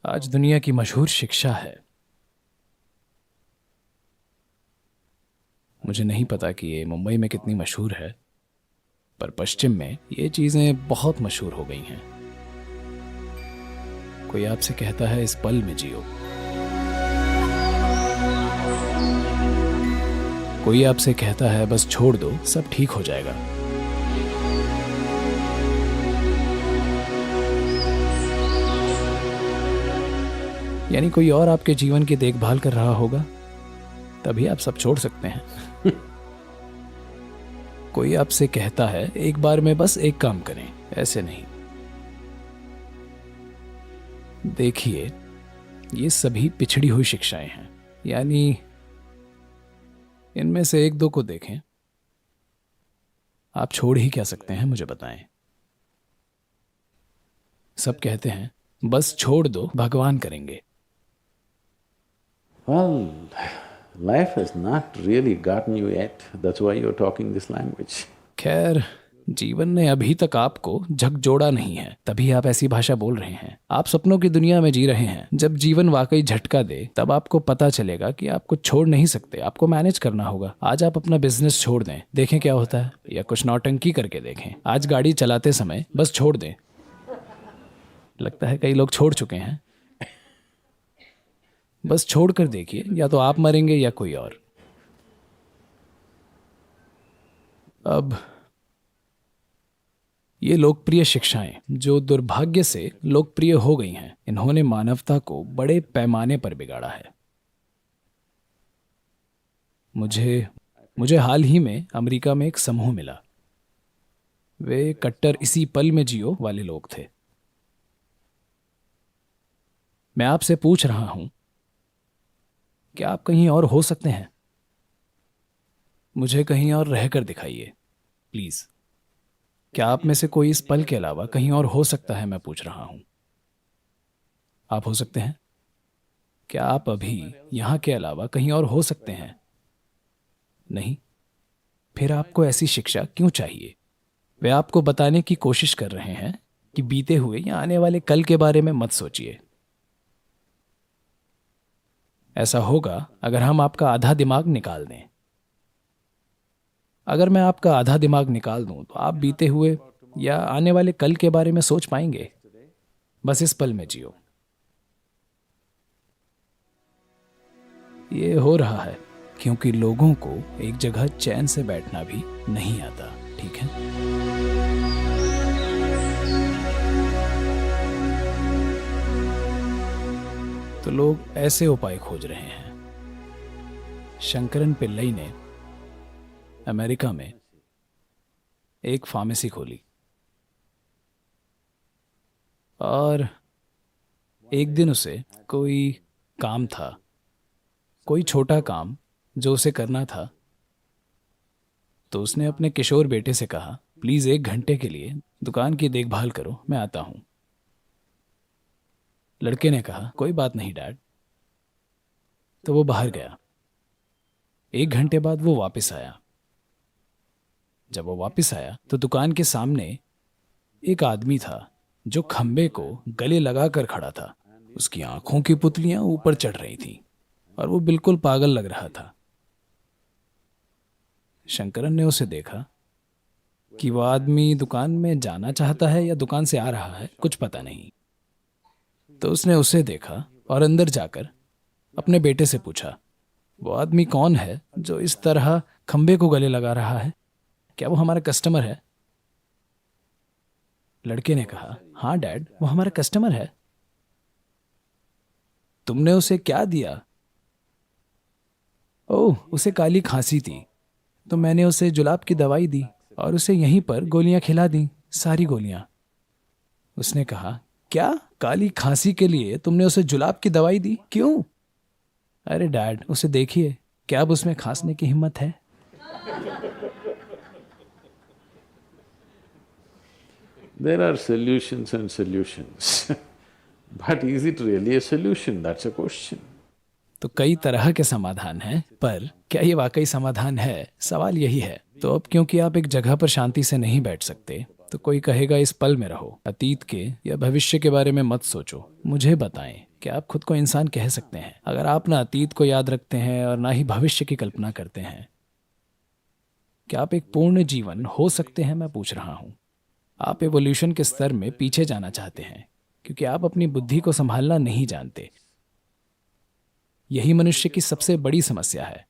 आज दुनिया की मशहूर शिक्षा है। मुझे नहीं पता कि ये मुंबई में कितनी मशहूर है, पर पश्चिम में ये चीज़ें बहुत मशहूर हो गई हैं। कोई आपसे कहता है इस पल में जियो, कोई आपसे कहता है बस छोड़ दो सब ठीक हो जाएगा। यानी कोई और आपके जीवन की देखभाल कर रहा होगा, तभी आप सब छोड़ सकते हैं। कोई आपसे कहता है एक बार में बस एक काम करें, ऐसे नहीं। देखिए, ये सभी पिछड़ी हुई शिक्षाएं हैं। यानी इनमें से एक दो को देखें, आप छोड़ ही क्या सकते हैं, मुझे बताएं। सब कहते हैं बस छोड़ दो, भगवान करेंगे। Well, life has not really gotten you yet. That's why you're talking this language. खैर, जीवन ने अभी तक आपको झकझोड़ा नहीं है, तभी आप ऐसी भाषा बोल रहे हैं। आप सपनों की दुनिया में जी रहे हैं। जब जीवन वाकई झटका दे, तब आपको पता चलेगा कि आप कुछ छोड़ नहीं सकते, आपको मैनेज करना होगा। आज आप अपना बिजनेस छोड़ दें, देखें क्या होता है, या कुछ नौटंकी करके देखें। आज गाड़ी चलाते समय बस छोड़ दें। लगता है कई लोग छोड़ चुके हैं। बस छोड़ कर देखिए, या तो आप मरेंगे या कोई और। अब ये लोकप्रिय शिक्षाएं जो दुर्भाग्य से लोकप्रिय हो गई हैं, इन्होंने मानवता को बड़े पैमाने पर बिगाड़ा है। मुझे मुझे हाल ही में अमेरिका में एक समूह मिला। वे कट्टर इसी पल में जियो वाले लोग थे। मैं आपसे पूछ रहा हूं, क्या आप कहीं और हो सकते हैं? मुझे कहीं और रहकर दिखाइए प्लीज। क्या आप में से कोई इस पल के अलावा कहीं और हो सकता है? मैं पूछ रहा हूं। आप हो सकते हैं? क्या आप अभी यहां के अलावा कहीं और हो सकते हैं? नहीं? फिर आपको ऐसी शिक्षा क्यों चाहिए? वे आपको बताने की कोशिश कर रहे हैं कि बीते हुए या आने वाले कल के बारे में मत सोचिए। ऐसा होगा अगर हम आपका आधा दिमाग निकाल दें। अगर मैं आपका आधा दिमाग निकाल दूं, तो आप बीते हुए या आने वाले कल के बारे में सोच पाएंगे? बस इस पल में जियो। ये हो रहा है क्योंकि लोगों को एक जगह चैन से बैठना भी नहीं आता, ठीक है? तो लोग ऐसे उपाय खोज रहे हैं। शंकरन पिल्लई ने अमेरिका में एक फार्मेसी खोली, और एक दिन उसे कोई काम था, कोई छोटा काम जो उसे करना था। तो उसने अपने किशोर बेटे से कहा, प्लीज 1 घंटे के लिए दुकान की देखभाल करो, मैं आता हूं। लड़के ने कहा, कोई बात नहीं डैड। तो वो बाहर गया। 1 घंटे बाद वो वापस आया। जब वो वापस आया तो दुकान के सामने एक आदमी था जो खंबे को गले लगाकर खड़ा था। उसकी आंखों की पुतलियां ऊपर चढ़ रही थीं और वो बिल्कुल पागल लग रहा था। शंकरन ने उसे देखा कि वो आदमी दुकान में जाना चाहता है या दुकान से आ रहा है, कुछ पता नहीं। तो उसने उसे देखा और अंदर जाकर अपने बेटे से पूछा, वो आदमी कौन है जो इस तरह खंबे को गले लगा रहा है? क्या वो हमारा कस्टमर है? लड़के ने कहा, हाँ डैड, वो हमारा कस्टमर है। तुमने उसे क्या दिया? ओह, उसे काली खांसी थी, तो मैंने उसे जुलाब की दवाई दी और उसे यहीं पर गोलियां खिला दी, सारी गोलियां। उसने कहा, क्या काली खांसी के लिए तुमने उसे जुलाब की दवाई दी? क्यों? अरे डैड, उसे देखिए, क्या अब उसमें खांसने की हिम्मत है? There are solutions and solutions. But is it really a solution? That's a question. तो कई तरह के समाधान हैं, पर क्या ये वाकई समाधान है? सवाल यही है। तो अब क्योंकि आप एक जगह पर शांति से नहीं बैठ सकते, तो कोई कहेगा इस पल में रहो, अतीत के या भविष्य के बारे में मत सोचो। मुझे बताएं, क्या आप खुद को इंसान कह सकते हैं अगर आप ना अतीत को याद रखते हैं और ना ही भविष्य की कल्पना करते हैं? क्या आप एक पूर्ण जीवन हो सकते हैं, मैं पूछ रहा हूं। आप एवोल्यूशन के स्तर में पीछे जाना चाहते हैं क्योंकि आप अपनी बुद्धि को संभालना नहीं जानते। यही मनुष्य की सबसे बड़ी समस्या है।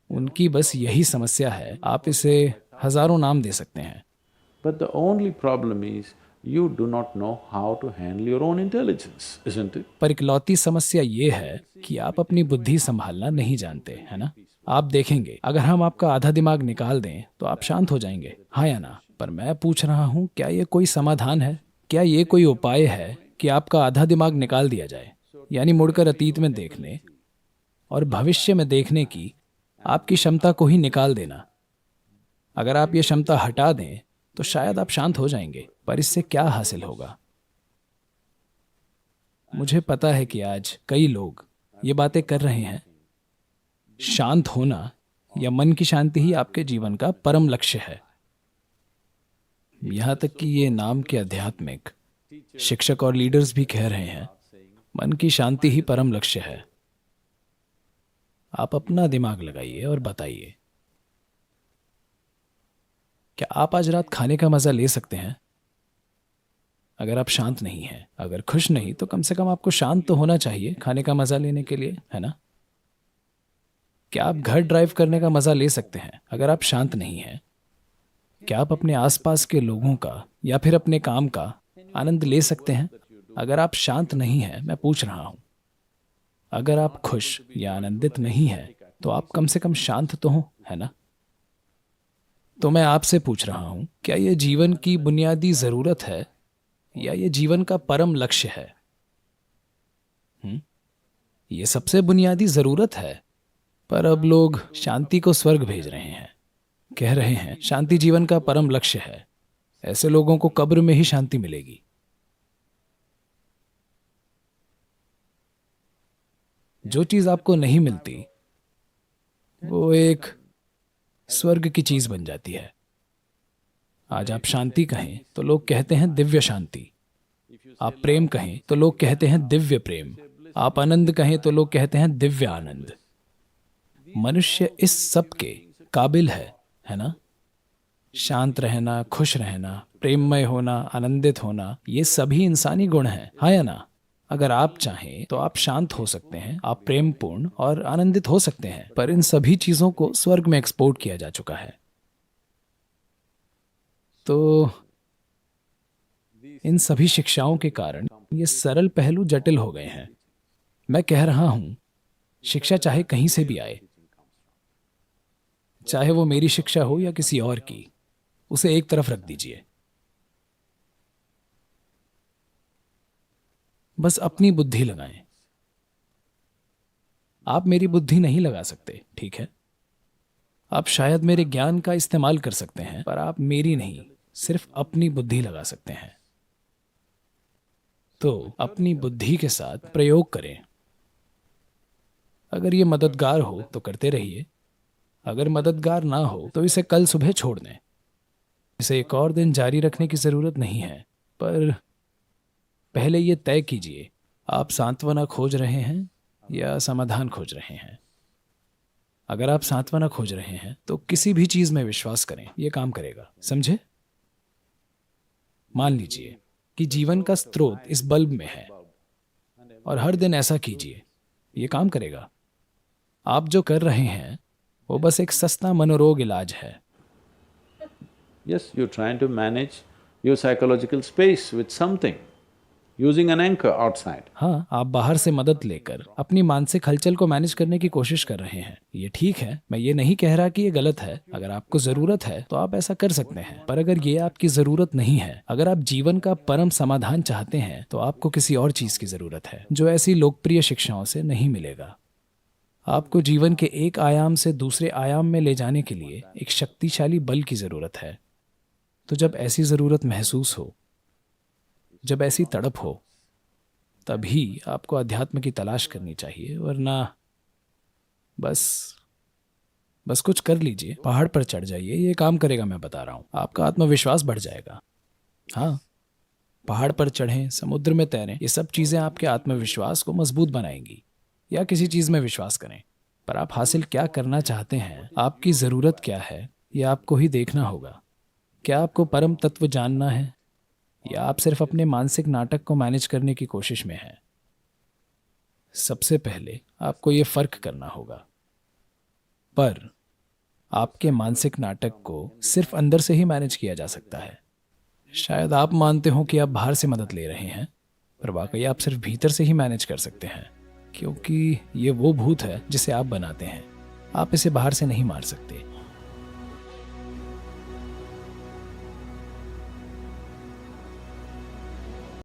उनकी बस यही समस्या है। आप इसे हजारों नाम दे सकते हैं। But the only problem is you do not know how to handle your own intelligence, isn't it? पर इकलौती समस्या ये है कि आप अपनी बुद्धि संभालना नहीं जानते, है ना? आप देखेंगे अगर हम आपका आधा दिमाग निकाल दें तो आप शांत हो जाएंगे, हाँ या ना? पर मैं पूछ रहा हूँ, क्या ये कोई समाधान है? क्या ये कोई उपाय है कि आपका आधा दिमाग निकाल दिया जाए, यानी मुड़कर अतीत में देखने और भविष्य में देखने की आपकी क्षमता को ही निकाल देना? अगर आप ये क्षमता हटा दें तो शायद आप शांत हो जाएंगे, पर इससे क्या हासिल होगा? मुझे पता है कि आज कई लोग ये बातें कर रहे हैं। शांत होना या मन की शांति ही आपके जीवन का परम लक्ष्य है। यहाँ तक कि ये नाम के आध्यात्मिक शिक्षक और लीडर्स भी कह रहे हैं, मन की शांति ही परम लक्ष्य है। आप अपना दिमाग लगाइए और बताइए, क्या आप आज रात खाने का मजा ले सकते हैं? अगर आप शांत नहीं हैं, अगर खुश नहीं, तो कम से कम आपको शांत तो होना चाहिए खाने का मजा लेने के लिए, है ना? क्या आप घर ड्राइव करने का मजा ले सकते हैं अगर आप शांत नहीं हैं? क्या आप अपने आसपास के लोगों का या फिर अपने काम का आनंद ले सकते हैं अगर आप शांत नहीं हैं? मैं पूछ रहा हूं। अगर आप खुश या आनंदित नहीं हैं तो आप कम से कम शांत तो हो, है ना? तो मैं आपसे पूछ रहा हूं, क्या यह जीवन की बुनियादी जरूरत है या ये जीवन का परम लक्ष्य है? ये सबसे बुनियादी जरूरत है। पर अब लोग शांति को स्वर्ग भेज रहे हैं, कह रहे हैं शांति जीवन का परम लक्ष्य है। ऐसे लोगों को कब्र में ही शांति मिलेगी। जो चीज आपको नहीं मिलती वो एक स्वर्ग की चीज बन जाती है। आज आप शांति कहें तो लोग कहते हैं दिव्य शांति। आप प्रेम कहें तो लोग कहते हैं दिव्य प्रेम। आप आनंद कहें तो लोग कहते हैं दिव्य आनंद। मनुष्य इस सब के काबिल है ना? शांत रहना, खुश रहना, प्रेममय होना, आनंदित होना, ये सभी इंसानी गुण हैं, हाँ या ना? अगर आप चाहें तो आप शांत हो सकते हैं, आप प्रेमपूर्ण और आनंदित हो सकते हैं, पर इन सभी चीजों को स्वर्ग में एक्सपोर्ट किया जा चुका है। तो इन सभी शिक्षाओं के कारण ये सरल पहलू जटिल हो गए हैं। मैं कह रहा हूं, शिक्षा चाहे कहीं से भी आए, चाहे वो मेरी शिक्षा हो या किसी और की, उसे एक तरफ रख दीजिए। बस अपनी बुद्धि लगाएं। आप मेरी बुद्धि नहीं लगा सकते, ठीक है? आप शायद मेरे ज्ञान का इस्तेमाल कर सकते हैं, पर आप मेरी नहीं, सिर्फ अपनी बुद्धि लगा सकते हैं। तो अपनी बुद्धि के साथ प्रयोग करें। अगर ये मददगार हो तो करते रहिए, अगर मददगार ना हो तो इसे कल सुबह छोड़ दें। इसे एक और दिन जारी रखने की जरूरत नहीं है, पर पहले ये तय कीजिए, आप सांत्वना खोज रहे हैं या समाधान खोज रहे हैं? अगर आप सांत्वना खोज रहे हैं तो किसी भी चीज में विश्वास करें, यह काम करेगा, समझे? मान लीजिए कि जीवन का स्रोत इस बल्ब में है और हर दिन ऐसा कीजिए, यह काम करेगा। आप जो कर रहे हैं वो बस एक सस्ता मनोरोग इलाज है। Yes, you're trying to manage your psychological space with something, using an anchor outside. हाँ, आप बाहर से मदद लेकर अपनी मानसिक हलचल को मैनेज करने की कोशिश कर रहे हैं। ये ठीक है, मैं ये नहीं कह रहा कि ये गलत है। अगर आपको जरूरत है तो आप ऐसा कर सकते हैं, पर अगर ये आपकी जरूरत नहीं है, अगर आप जीवन का परम समाधान चाहते हैं, तो आपको किसी और चीज की जरूरत है जो ऐसी लोकप्रिय शिक्षाओं से नहीं मिलेगा। आपको जीवन के एक आयाम से दूसरे आयाम में ले जाने के लिए एक शक्तिशाली बल की जरूरत है। तो जब ऐसी जरूरत महसूस हो, जब ऐसी तड़प हो, तभी आपको अध्यात्म की तलाश करनी चाहिए, वरना बस बस कुछ कर लीजिए, पहाड़ पर चढ़ जाइए, ये काम करेगा, मैं बता रहा हूँ। आपका आत्मविश्वास बढ़ जाएगा। हाँ, पहाड़ पर चढ़ें, समुद्र में तैरें, ये सब चीज़ें आपके आत्मविश्वास को मजबूत बनाएंगी। या किसी चीज़ में विश्वास करें, पर आप हासिल क्या करना चाहते हैं, आपकी ज़रूरत क्या है, ये आपको ही देखना होगा। क्या आपको परम तत्व जानना है, या आप सिर्फ अपने मानसिक नाटक को मैनेज करने की कोशिश में हैं? सबसे पहले आपको ये फर्क करना होगा। पर आपके मानसिक नाटक को सिर्फ अंदर से ही मैनेज किया जा सकता है। शायद आप मानते हो कि आप बाहर से मदद ले रहे हैं, पर वाकई आप सिर्फ भीतर से ही मैनेज कर सकते हैं, क्योंकि ये वो भूत है जिसे आप बनाते हैं। आप इसे बाहर से नहीं मार सकते।